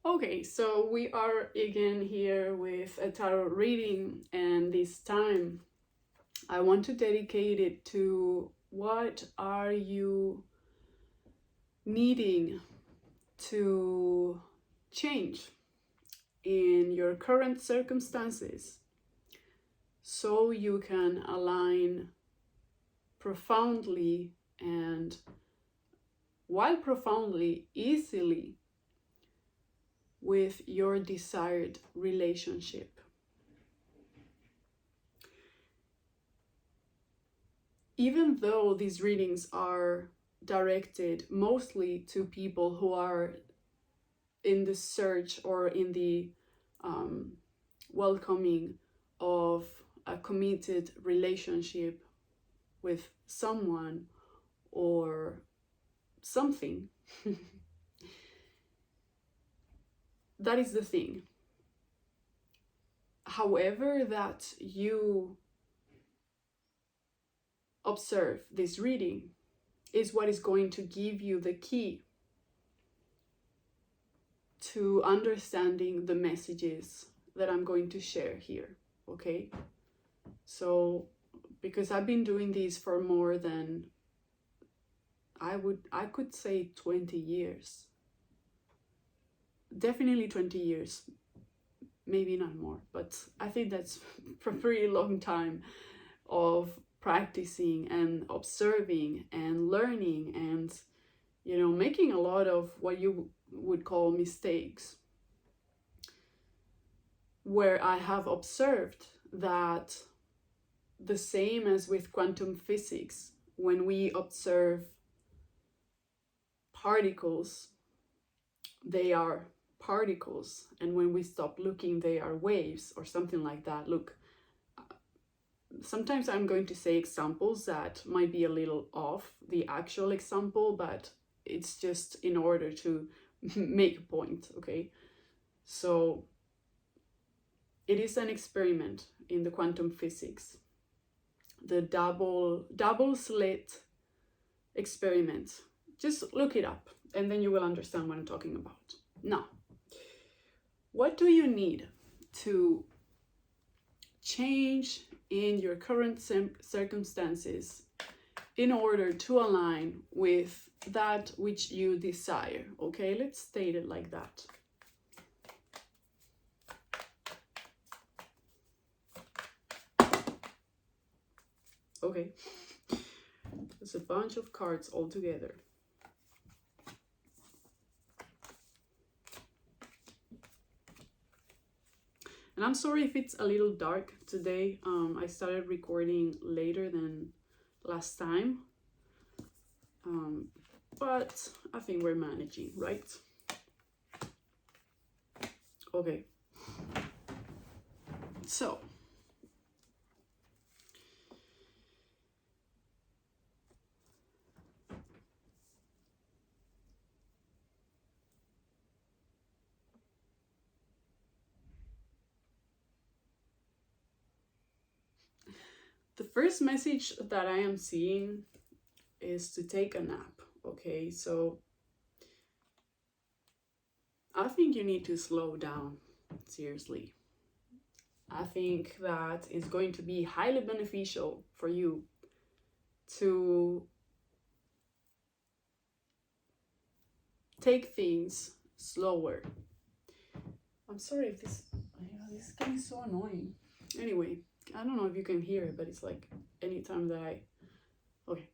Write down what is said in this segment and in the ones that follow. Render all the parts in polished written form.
Okay, so we are again here with a tarot reading, and this time I want to dedicate it to what are you needing to change in your current circumstances so you can align profoundly and, while profoundly, easily with your desired relationship. Even though these readings are directed mostly to people who are in the search or in the um, welcoming of a committed relationship with someone or something, that is the thing. However, that you observe this reading is what is going to give you the key to understanding the messages that I'm going to share here, okay? So, because I've been doing this for more than, I could say 20 years. Definitely 20 years, maybe not more, but I think that's a pretty long time of practicing and observing and learning and, you know, making a lot of what you would call mistakes, where I have observed that the same as with quantum physics, when we observe particles, they are particles, and when we stop looking, they are waves or something like that. Look, sometimes I'm going to say examples that might be a little off the actual example, but it's just in order to make a point, okay? So it is an experiment in the quantum physics, the double slit experiment. Just look it up and then you will understand what I'm talking about. Now, what do you need to change in your current circumstances in order to align with that which you desire? Okay, let's state it like that. Okay, there's a bunch of cards all together. And I'm sorry if it's a little dark today. I started recording later than last time. But I think we're managing, right? Okay. So, the first message that I am seeing is to take a nap, okay? So I think you need to slow down, seriously. I think that is going to be highly beneficial for you to take things slower. I'm sorry if this is getting so annoying. Anyway, I don't know if you can hear it, but it's like anytime that okay.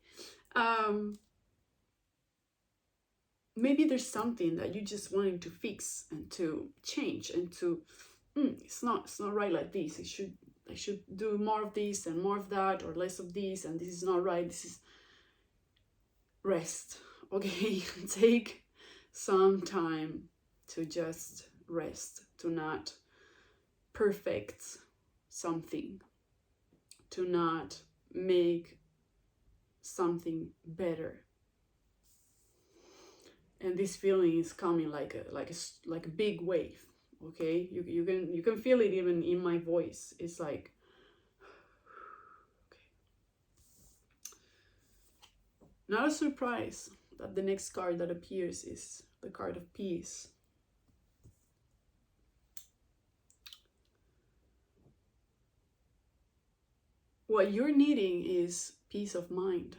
Maybe there's something that you just wanting to fix and to change and to it's not right like this. I should do more of this and more of that, or less of this, and this is not right. This is rest. Okay. Take some time to just rest, to not perfect something, to not make something better. And this feeling is coming like a big wave. Okay, you can feel it even in my voice. It's like, okay. Not a surprise that the next card that appears is the card of peace. what you're needing is peace of mind.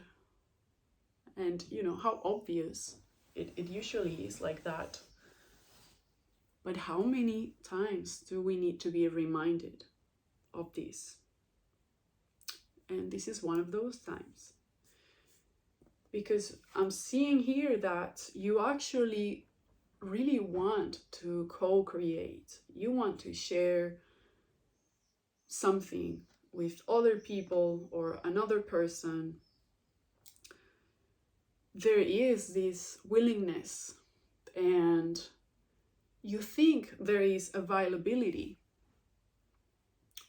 And you know how obvious it usually is like that. But how many times do we need to be reminded of this? And this is one of those times. Because I'm seeing here that you actually really want to co-create. You want to share something with other people or another person. There is this willingness, and you think there is availability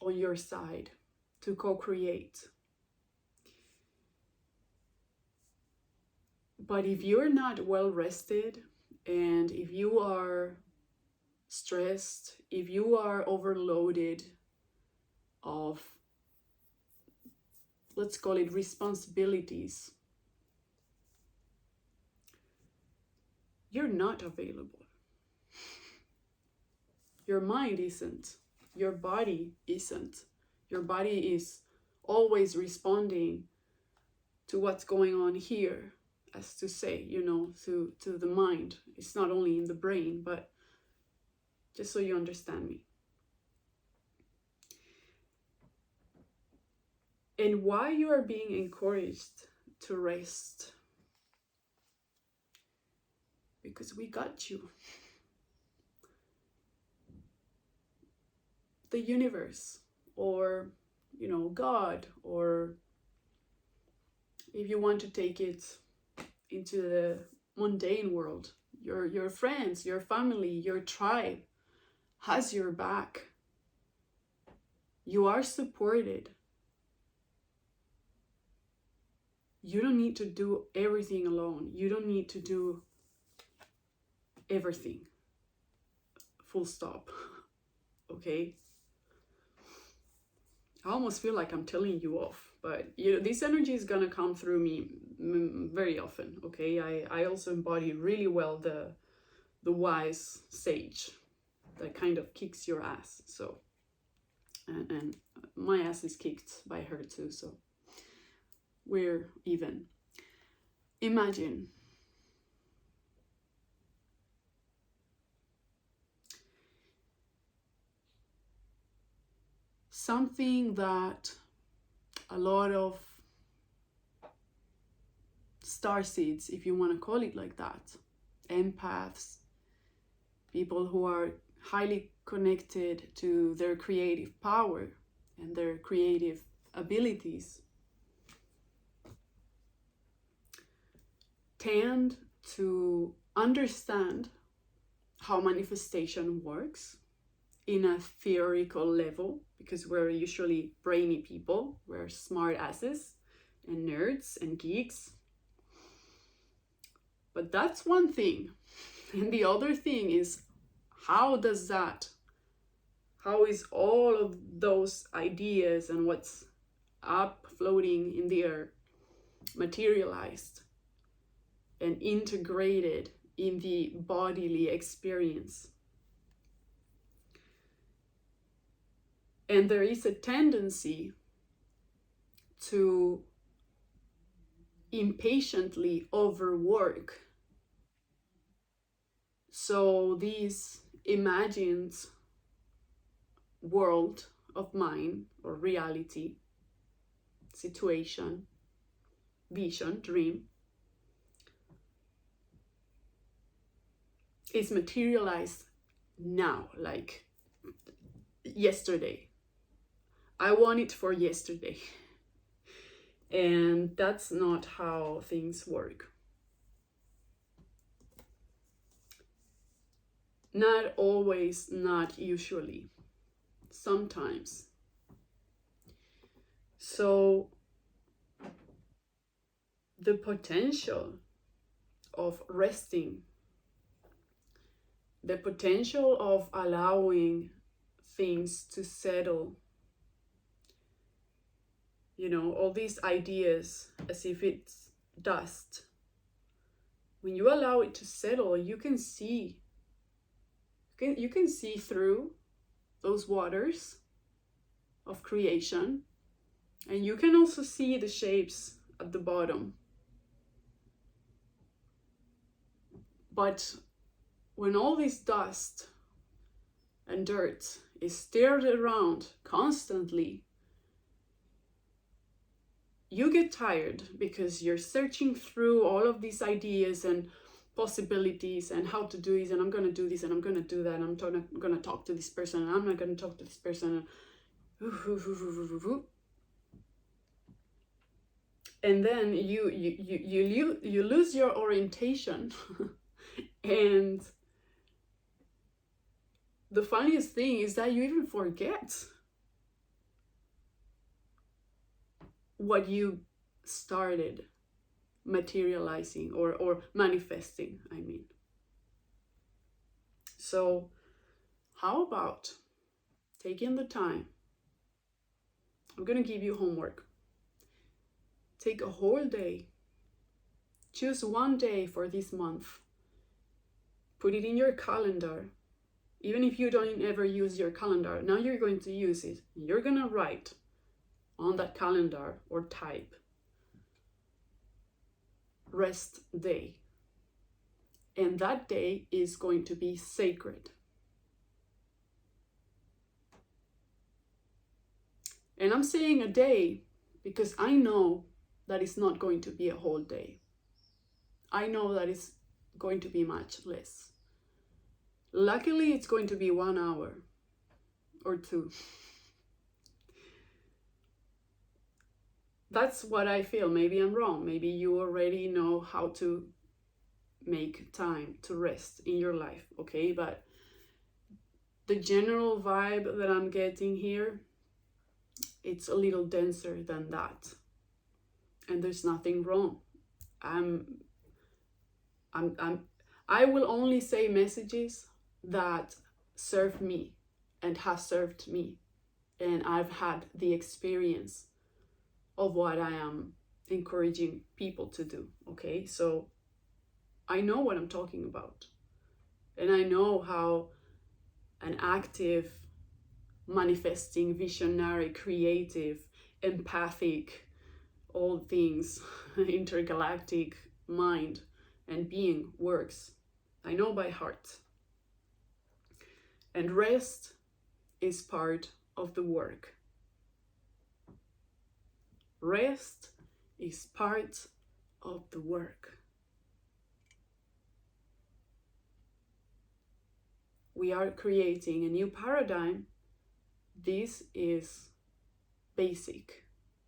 on your side to co-create. But if you're not well rested, and if you are stressed, if you are overloaded of, let's call it, responsibilities, you're not available. Your mind isn't. Your body isn't. Your body is always responding to what's going on here, as to say, you know, to the mind. It's not only in the brain, but just so you understand me. And why you are being encouraged to rest? Because we got you. The universe, or, you know, God, or if you want to take it into the mundane world, your friends, your family, your tribe has your back. You are supported. You don't need to do everything alone. You don't need to do everything. Full stop. Okay? I almost feel like I'm telling you off, but you know, this energy is gonna come through me very often. Okay, I also embody really well the wise sage that kind of kicks your ass. So, and my ass is kicked by her too. So we're even. Imagine something that a lot of starseeds, if you want to call it like that, empaths, people who are highly connected to their creative power and their creative abilities, tend to understand how manifestation works in a theoretical level, because we're usually brainy people, we're smart asses and nerds and geeks. But that's one thing. And the other thing is, how is all of those ideas and what's up floating in the air materialized and integrated in the bodily experience? And there is a tendency to impatiently overwork. So this imagined world of mine, or reality, situation, vision, dream, is materialized now, like yesterday. I want it for yesterday. And that's not how things work. Not always, not usually. Sometimes. So the potential of resting, the potential of allowing things to settle, you know, all these ideas as if it's dust. When you allow it to settle, you can see through those waters of creation, And you can also see the shapes at the bottom. But when all this dust and dirt is stirred around constantly, you get tired because you're searching through all of these ideas and possibilities and how to do this, and I'm going to do this and I'm going to do that, and I'm going to talk to this person and I'm not going to talk to this person. And then you lose your orientation. And the funniest thing is that you even forget what you started materializing or manifesting, I mean. So how about taking the time? I'm going to give you homework. Take a whole day. Choose one day for this month. Put it in your calendar. Even if you don't ever use your calendar, now you're going to use it. You're going to write on that calendar or type rest day. And that day is going to be sacred. And I'm saying a day because I know that it's not going to be a whole day. I know that it's going to be much less. Luckily, it's going to be 1 hour or 2. That's what I feel. Maybe I'm wrong. Maybe you already know how to make time to rest in your life, okay? But the general vibe that I'm getting here, it's a little denser than that. And there's nothing wrong. I will only say messages that serve me and have served me. And I've had the experience of what I am encouraging people to do, okay? So I know what I'm talking about. And I know how an active, manifesting, visionary, creative, empathic, all things, intergalactic mind and being works. I know by heart. And rest is part of the work. Rest is part of the work. We are creating a new paradigm. This is basic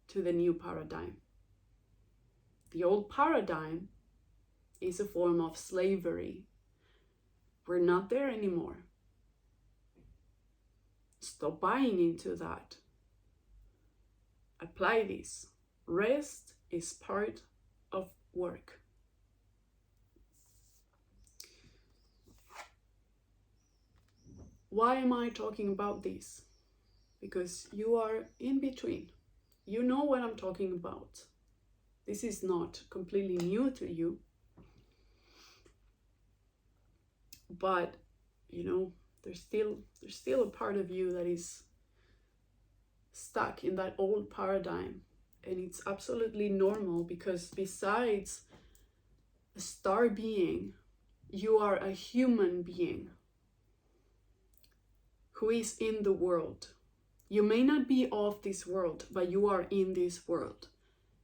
to the new paradigm. The old paradigm is a form of slavery. We're not there anymore. Stop buying into that. Apply this. Rest is part of work. Why am I talking about this? Because you are in between. You know what I'm talking about. This is not completely new to you. But, you know, there's still a part of you that is stuck in that old paradigm. And it's absolutely normal because besides a star being, you are a human being who is in the world. You may not be of this world, but you are in this world.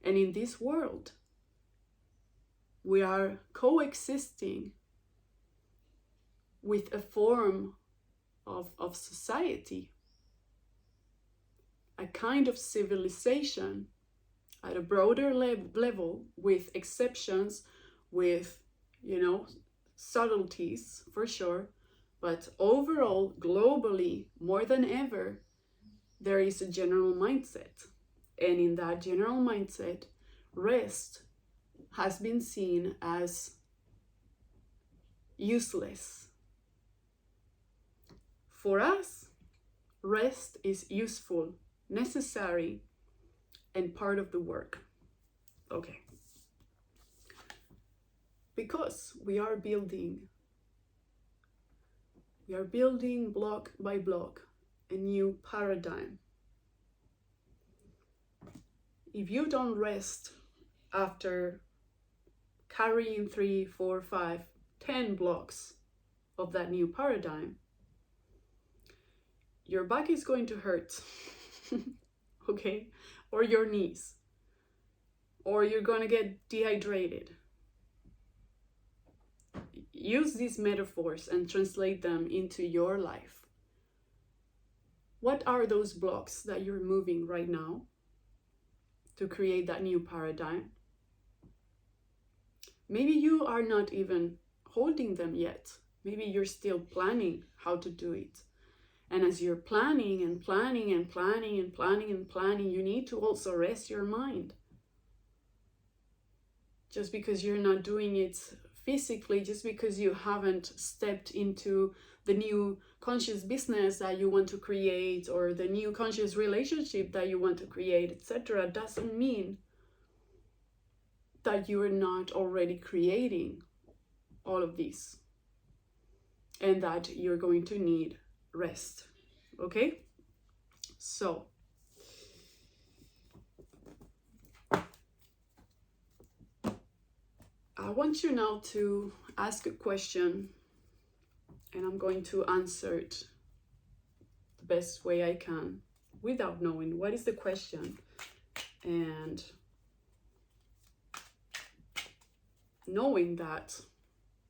And in this world, we are coexisting with a form of society, a kind of civilization at a broader level, with exceptions, with, you know, subtleties for sure, but overall, globally, more than ever, there is a general mindset. And in that general mindset, rest has been seen as useless. For us, rest is useful, necessary, and part of the work. Okay. Because we are building block by block a new paradigm. if you don't rest after carrying 3, 4, 5, 10 blocks of that new paradigm, your back is going to hurt, okay? Or your knees, or you're going to get dehydrated. Use these metaphors and translate them into your life. What are those blocks that you're moving right now to create that new paradigm? Maybe you are not even holding them yet. Maybe you're still planning how to do it. And as you're planning and planning and planning and planning and planning, you need to also rest your mind. Just because you're not doing it physically, just because you haven't stepped into the new conscious business that you want to create, or the new conscious relationship that you want to create, etc., doesn't mean that you are not already creating all of these, and that you're going to need rest. Okay? So I want you now to ask a question, and I'm going to answer it the best way I can without knowing what is the question and knowing that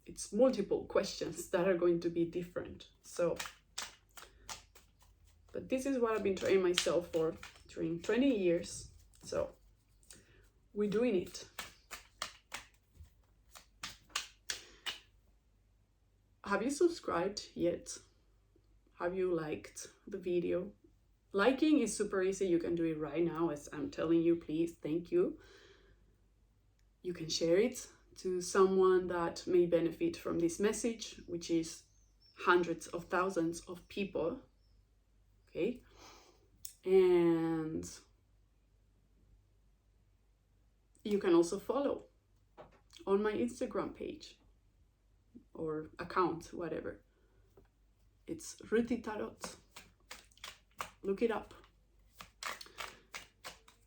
it's multiple questions that are going to be different. So, but this is what I've been training myself for during 20 years. So we're doing it. Have you subscribed yet? Have you liked the video? Liking is super easy. You can do it right now as I'm telling you, please. Thank you. You can share it to someone that may benefit from this message, which is hundreds of thousands of people. Okay? And you can also follow on my Instagram page or account, whatever. It's Ruti Tarot. Look it up.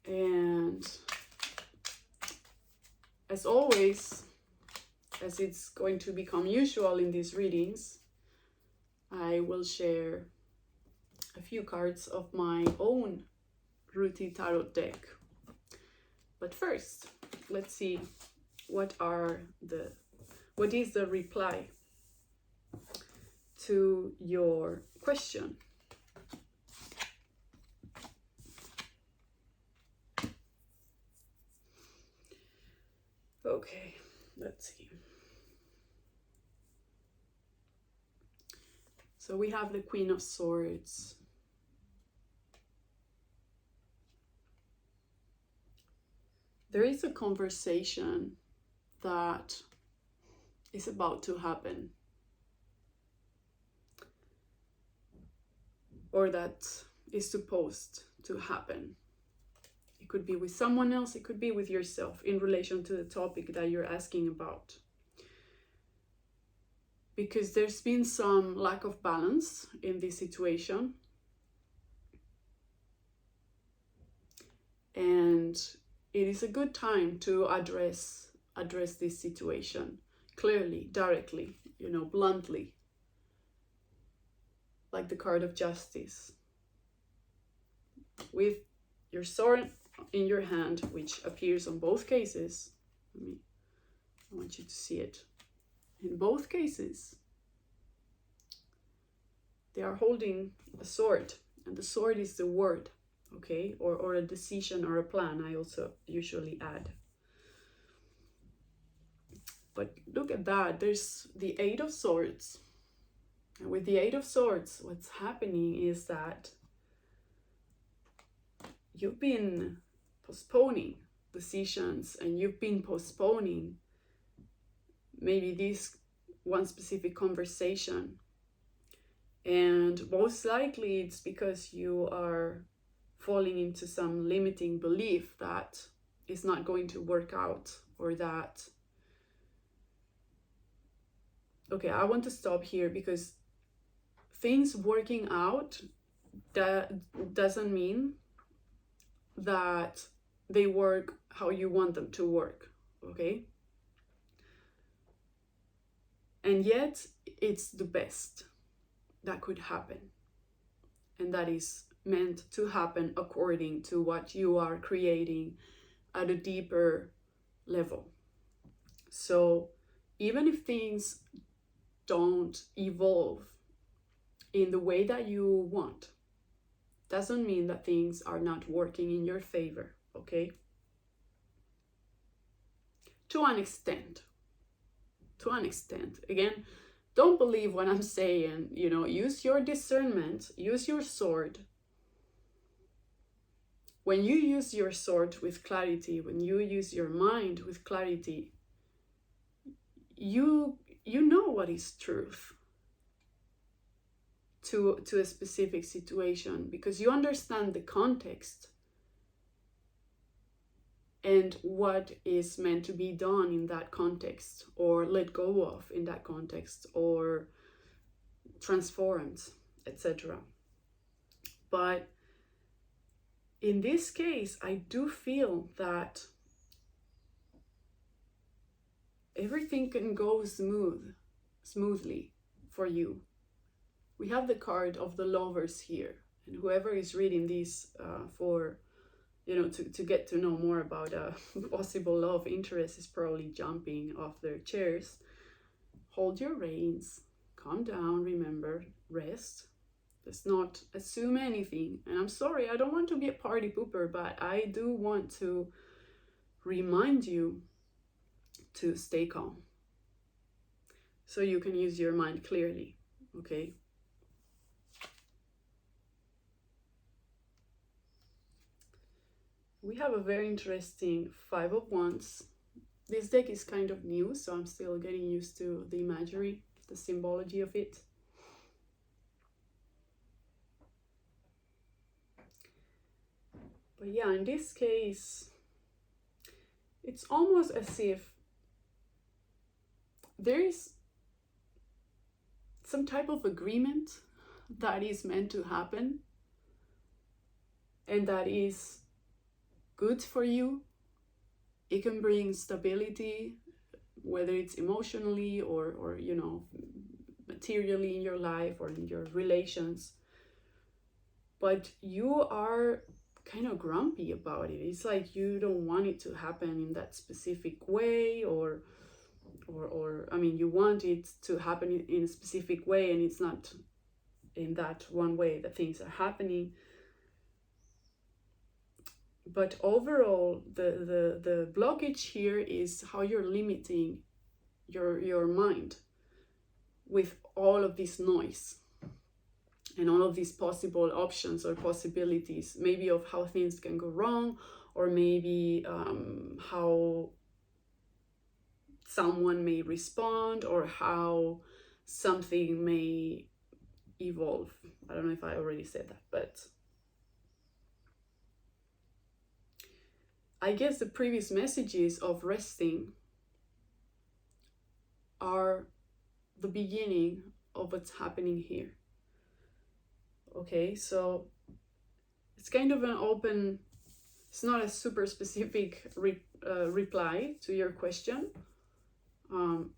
And as always, as it's going to become usual in these readings, I will share a few cards of my own Ruti Tarot deck. But first, let's see what is the reply to your question. Okay, let's see. So we have the Queen of Swords. There is a conversation that is about to happen, or that is supposed to happen. It could be with someone else, it could be with yourself in relation to the topic that you're asking about. Because there's been some lack of balance in this situation. And it is a good time to address this situation clearly, directly, bluntly. Like the card of Justice. With your sword in your hand, which appears on both cases. I want you to see it. In both cases, they are holding a sword, and the sword is the word, okay? Or a decision or a plan, I also usually add. But look at that, there's the Eight of Swords. And with the Eight of Swords, what's happening is that you've been postponing decisions, and you've been postponing maybe this one specific conversation. And most likely it's because you are falling into some limiting belief that it's not going to work out, or that... Okay, I want to stop here, because things working out, that doesn't mean that they work how you want them to work, okay? And yet it's the best that could happen, and that is meant to happen according to what you are creating at a deeper level. So even if things don't evolve in the way that you want, doesn't mean that things are not working in your favor, okay? To an extent. Again, don't believe what I'm saying, use your discernment, use your sword. When you use your sword with clarity, when you use your mind with clarity, you know what is truth to a specific situation, because you understand the context and what is meant to be done in that context, or let go of in that context, or transformed, etc. But in this case, I do feel that everything can go smoothly for you. We have the card of the Lovers here, and whoever is reading this for, to get to know more about a possible love interest is probably jumping off their chairs. Hold your reins, calm down, remember, rest. Let's not assume anything. And I'm sorry, I don't want to be a party pooper, but I do want to remind you to stay calm so you can use your mind clearly, okay? We have a very interesting Five of Wands. This deck is kind of new, so I'm still getting used to the imagery, the symbology of it. But yeah, in this case, it's almost as if there is some type of agreement that is meant to happen and that is good for you. It can bring stability, whether it's emotionally or materially in your life or in your relations. But you are kind of grumpy about it. It's like you don't want it to happen in that specific way, or I mean, you want it to happen in a specific way, and it's not in that one way that things are happening. But overall, the blockage here is how you're limiting your mind with all of this noise and all of these possible options or possibilities, maybe of how things can go wrong, or maybe how someone may respond, or how something may evolve. I don't know if I already said that, but I guess the previous messages of resting are the beginning of what's happening here. Okay, so it's kind of an open, it's not a super specific reply to your question.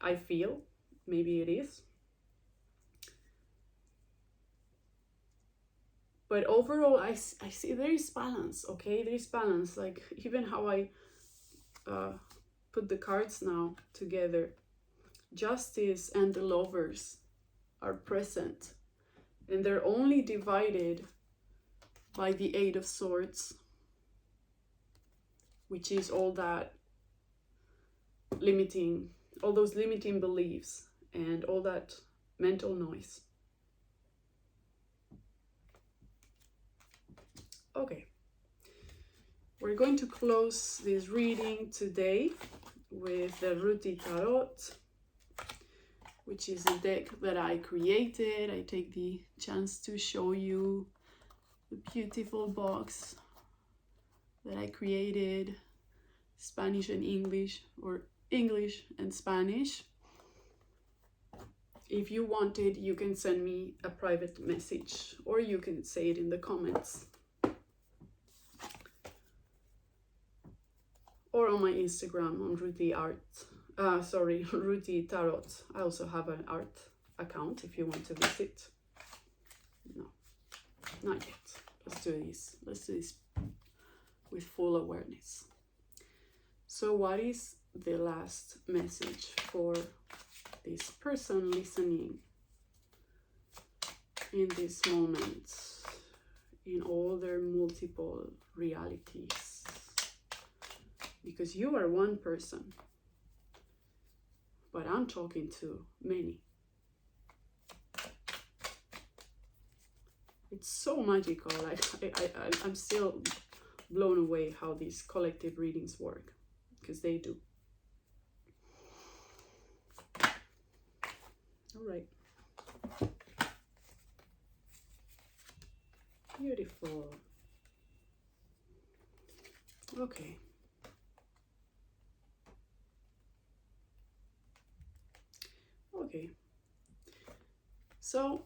I feel, maybe it is. But overall, I see there is balance, okay? There is balance, like even how I put the cards now together. Justice and the Lovers are present, and they're only divided by the Eight of Swords, which is all that limiting, all those limiting beliefs and all that mental noise. Okay, we're going to close this reading today with the Ruti Tarot, which is a deck that I created. I take the chance to show you the beautiful box that I created, Spanish and English, or English and Spanish. If you want it, you can send me a private message, or you can say it in the comments. or on my Instagram on Ruthie Art. Ruthie Tarot. I also have an art account if you want to visit. No, not yet. Let's do this. Let's do this with full awareness. So what is the last message for this person listening in this moment, in all their multiple realities? Because you are one person, but I'm talking to many. It's so magical. I'm still blown away how these collective readings work, because they do. All right. Beautiful. Okay. Okay. So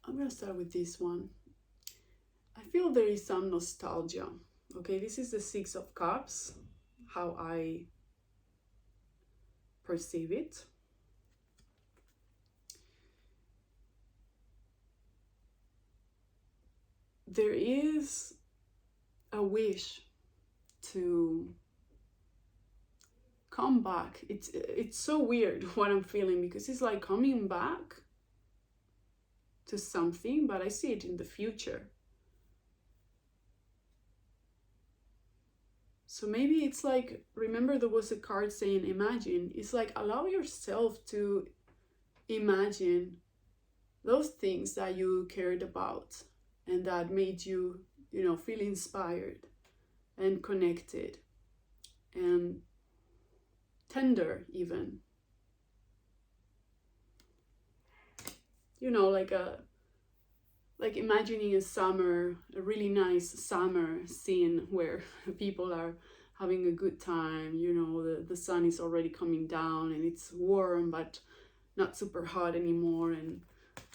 I'm gonna start with this one. I feel there is some nostalgia. Okay, this is the Six of Cups, how I perceive it. There is a wish to come back. It's so weird what I'm feeling, because it's like coming back to something, but I see it in the future. So maybe it's like, remember there was a card saying imagine. It's like, allow yourself to imagine those things that you cared about and that made you, feel inspired and connected and tender even. Like imagining a really nice summer scene where people are having a good time, the sun is already coming down and it's warm but not super hot anymore, and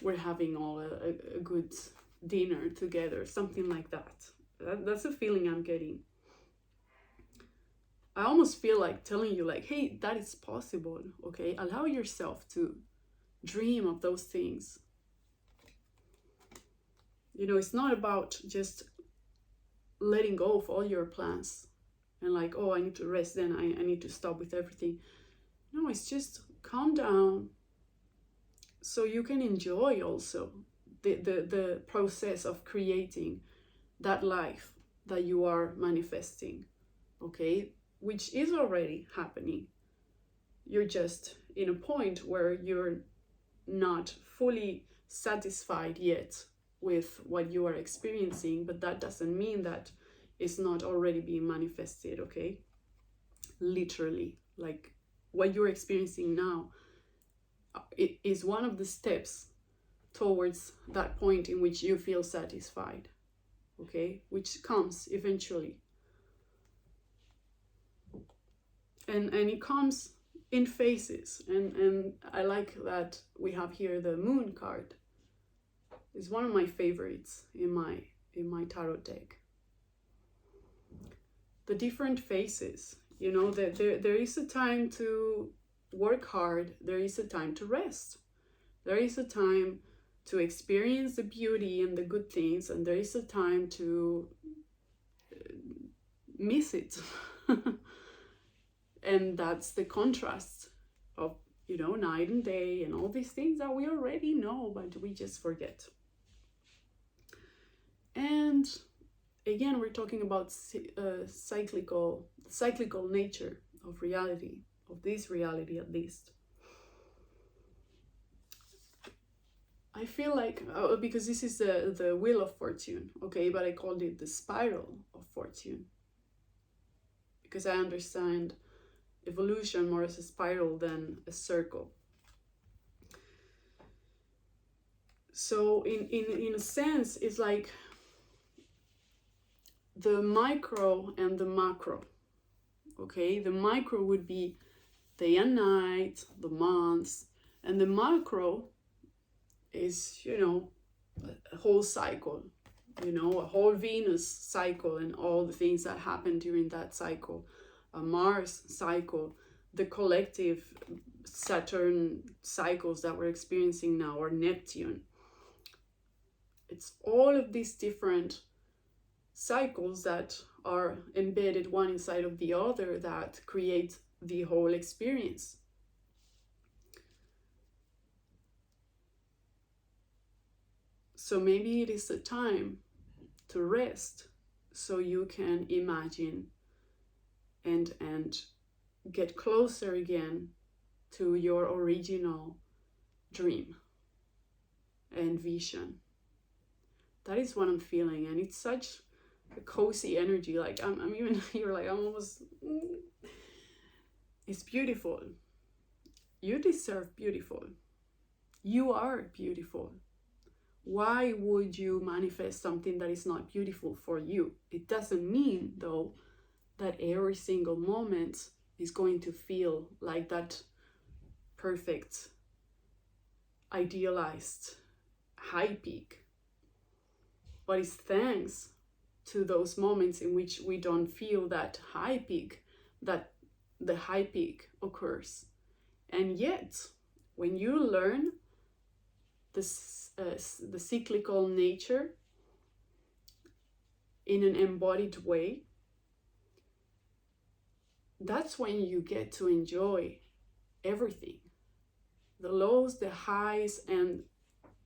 we're having all a good dinner together, something like that. That's a feeling I'm getting. I almost feel like telling you, like, hey, that is possible, okay? Allow yourself to dream of those things. It's not about just letting go of all your plans and like, oh, I need to rest, then I need to stop with everything. No, it's just calm down so you can enjoy also the process of creating that life that you are manifesting, okay? Which is already happening. You're just in a point where you're not fully satisfied yet with what you are experiencing, but that doesn't mean that it's not already being manifested, okay? Literally, like what you're experiencing now, it is one of the steps towards that point in which you feel satisfied, okay? Which comes eventually. And it comes in phases, and I like that we have here the Moon card. It's one of my favorites in my tarot deck. The different phases, there is a time to work hard, there is a time to rest, there is a time to experience the beauty and the good things, and there is a time to miss it. And that's the contrast of, night and day and all these things that we already know, but we just forget. And again, we're talking about cyclical nature of reality, of this reality at least. I feel like, because this is the Wheel of Fortune, okay, but I called it the Spiral of Fortune, because I understand evolution more as a spiral than a circle. So in a sense, it's like the micro and the macro, okay? The micro would be day and night, the months, and the macro is, a whole cycle, you know, a whole Venus cycle and all the things that happen during that cycle, a Mars cycle, the collective Saturn cycles that we're experiencing now, or Neptune. It's all of these different cycles that are embedded one inside of the other that create the whole experience. So maybe it is the time to rest so you can imagine and get closer again to your original dream and vision. That is what I'm feeling, and it's such a cozy energy. Like I'm even here, like I'm almost. It's beautiful. You deserve beautiful. You are beautiful. Why would you manifest something that is not beautiful for you? It doesn't mean, though, that every single moment is going to feel like that perfect, idealized high peak. But it's thanks to those moments in which we don't feel that high peak that the high peak occurs. And yet, when you learn this, the cyclical nature in an embodied way, that's when you get to enjoy everything. The lows, the highs, and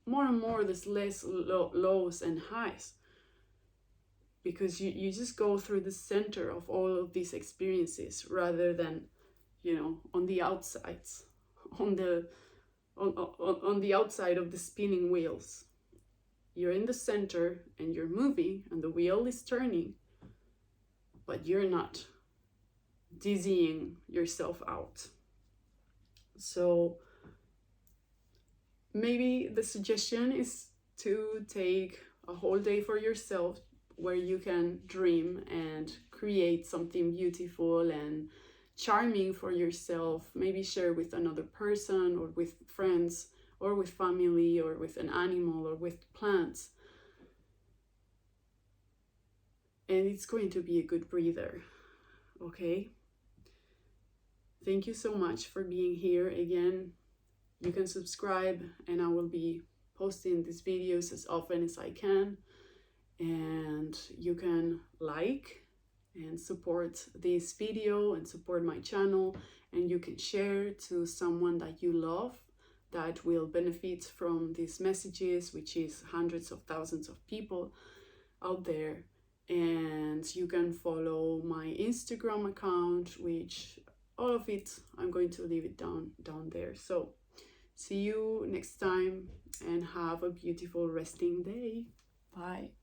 more there's less lows and highs. Because you just go through the center of all of these experiences rather than, you know, on the outsides, on the outside of the spinning wheels. You're in the center and you're moving and the wheel is turning, but you're not dizzying yourself out. So maybe the suggestion is to take a whole day for yourself where you can dream and create something beautiful and charming for yourself. Maybe share with another person or with friends or with family or with an animal or with plants. And it's going to be a good breather, okay? Thank you so much for being here. Again, you can subscribe and I will be posting these videos as often as I can. And you can like and support this video and support my channel, and you can share to someone that you love that will benefit from these messages, which is hundreds of thousands of people out there. And you can follow my Instagram account, which all of it, I'm going to leave it down there. So see you next time and have a beautiful resting day. Bye.